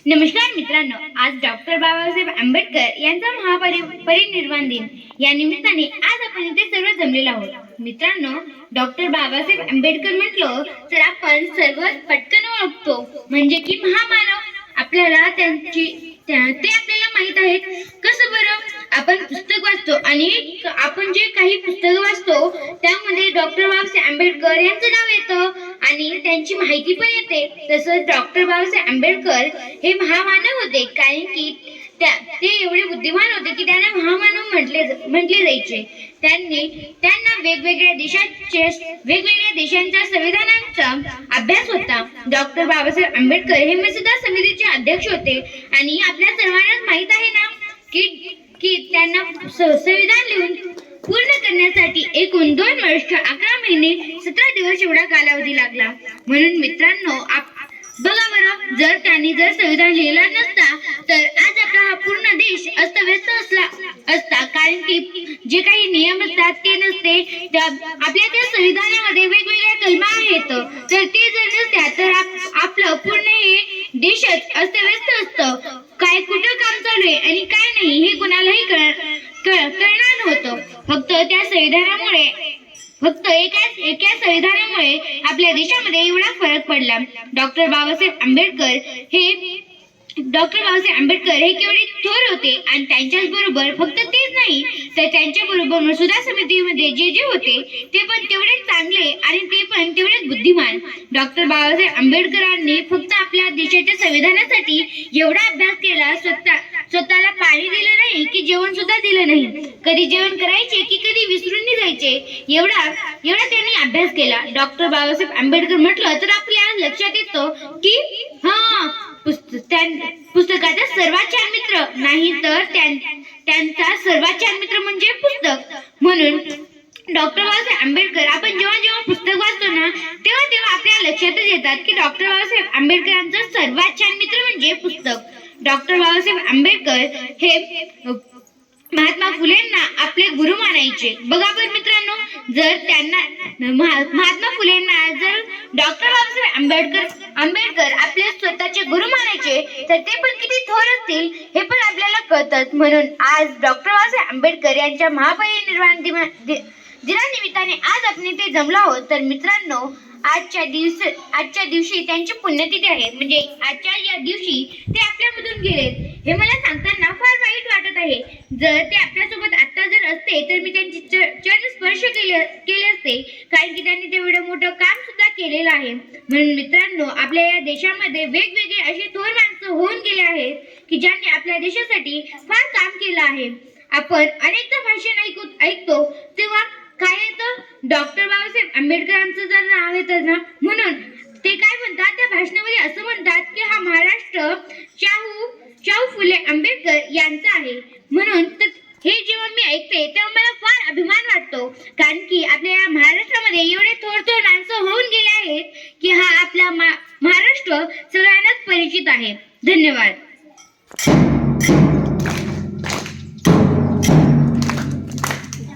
नमस्कार मित्रांनो, आज डॉक्टर बाबासाहेब आंबेडकर यांचा महापरिनिर्वाण दिन या निमित्ताने आज आपण इथे सर्व जमलेलो आहोत। मित्रांनो, डॉक्टर बाबासाहेब आंबेडकर म्हटलं तर आपण सर्वात पटकन ओळखतो म्हणजे की महामानव। आपल्याला ते आपल्याला माहित आहेत। कसं बरं? आपण पुस्तक वाचतो आणि आपण जे काही पुस्तक वाचतो त्यामध्ये डॉक्टर बाबासाहेब आंबेडकर यांचं नाव येतं आणि त्यांची माहिती पण येते। तसंच डॉक्टर बाबासाहेब आंबेडकर हे महामानव होते, कारण की ते एवढे बुद्धिमान होते की त्यांना महामानव म्हटले जायचे। त्यांना वेगवेगळ्या देशांच्या संविधानांचा अभ्यास होता। डॉक्टर बाबासाहेब आंबेडकर हे मसुदा समितीचे अध्यक्ष होते आणि आपल्या सर्वांनाच माहित आहे ना की त्यांना संविधान लिहून पूर्ण करण्यासाठी एकूण 2 वर्ष 11 महिने 17 दिवस एवढा कालावधी लागला। म्हणून मित्रांनो, बघा बरं, जर त्यांनी संविधान लिहिलं नसता तर आज आपला हा पूर्ण देश अस्तव्यस्त असता, कारण की जे काही नियम असतात ते नसते। आपल्या त्या संविधानामध्ये वेगवेगळ्या कलमा आहेत, तर ते जर नसत्या तर आपलं पूर्ण हे देशच अस्तव्यस्त असतं। काय कुठं काम चालू आहे आणि काय नाही हे कुणालाही कळणार नव्हतं। फक्त एका संविधानामुळे आपल्या देशामध्ये एवढा फरक पडला। डॉक्टर बाबासाहेब आंबेडकर हे केवढे थोर होते आणि त्यांच्याच बरोबर फक्त तेच नाही तर त्यांच्या बरोबर मसुदा समितीमध्ये जे होते ते पण तेवढेच चांगले आणि ते पण तेवढेच बुद्धिमान। डॉक्टर बाबासाहेब आंबेडकरांनी फक्त आपल्या देशाच्या संविधानासाठी एवढा अभ्यास केला, स्वतःला पाणी दिलं नाही की जेवण सुद्धा दिलं नाही, कधी जेवण करायचे की कधी विसरून जायचे, एवढा त्यांनी अभ्यास केला। डॉक्टर बाबासाहेब आंबेडकर म्हटलं तर आपल्या लक्षात येतं की पुस्तकाचा सर्वात छान मित्र नाही तर त्यांचा सर्वात छान मित्र म्हणजे पुस्तक। म्हणून डॉक्टर बाबासाहेब आंबेडकर आपण जेव्हा पुस्तक वाचतो ना तेव्हा आपल्या लक्षातच येतात की डॉक्टर बाबासाहेब आंबेडकरांचा सर्वात छान मित्र म्हणजे पुस्तक। डॉक्टर बाबासाहेब आंबेडकर हे महात्मा फुलेंना आपले गुरु मानायचे। बघा बरं मित्रांनो, महात्मा फुलेंना जर डॉक्टर बाबासाहेब आंबेडकर आपले स्वतःचे गुरु मानायचे तर ते पण किती थोर असतील हे पण आपल्याला कळतं। म्हणून आज डॉक्टर बाबासाहेब आंबेडकर यांच्या महापरिनिर्वाण दिनानिमित्ताने आज आपण इथे जमलो आहोत। तर मित्रांनो, आजच्या दिवशी त्यांची पुण्यतिथी आहे, म्हणजे आजच्या या दिवशी ते आपल्यामधून गेलेत हे मला सांगताना फार वाईट वाटत आहे। जर ते आपल्यासोबत आता जर असते तर मी त्यांचे चरण स्पर्श केले असते, कारण की त्यांनी तेवढं मोठं काम सुद्धा केलेलं आहे। म्हणून मित्रांनो, आपल्या या देशामध्ये वेगवेगळे असे थोर माणसं होऊन गेले आहेत की ज्यांनी आपल्या देशासाठी फार काम केलं आहे। आपण अनेकदा भाषण ऐकतो तेव्हा काय येतं, डॉक्टर बाबासाहेब आंबेडकरांचं जर नाव येतं ना, म्हणून ते काय म्हणतात त्या भाषणामध्ये असं म्हणतात की हा महाराष्ट्र शाहू फुले आंबेडकर यांचा आहे। म्हणून तर हे जेव्हा मी ऐकते तेव्हा मला फार अभिमान वाटतो, कारण की आपल्या या महाराष्ट्रामध्ये एवढे थोर माणसं होऊन गेले आहेत की हा आपला महाराष्ट्र सगळ्यांनाच परिचित आहे। धन्यवाद।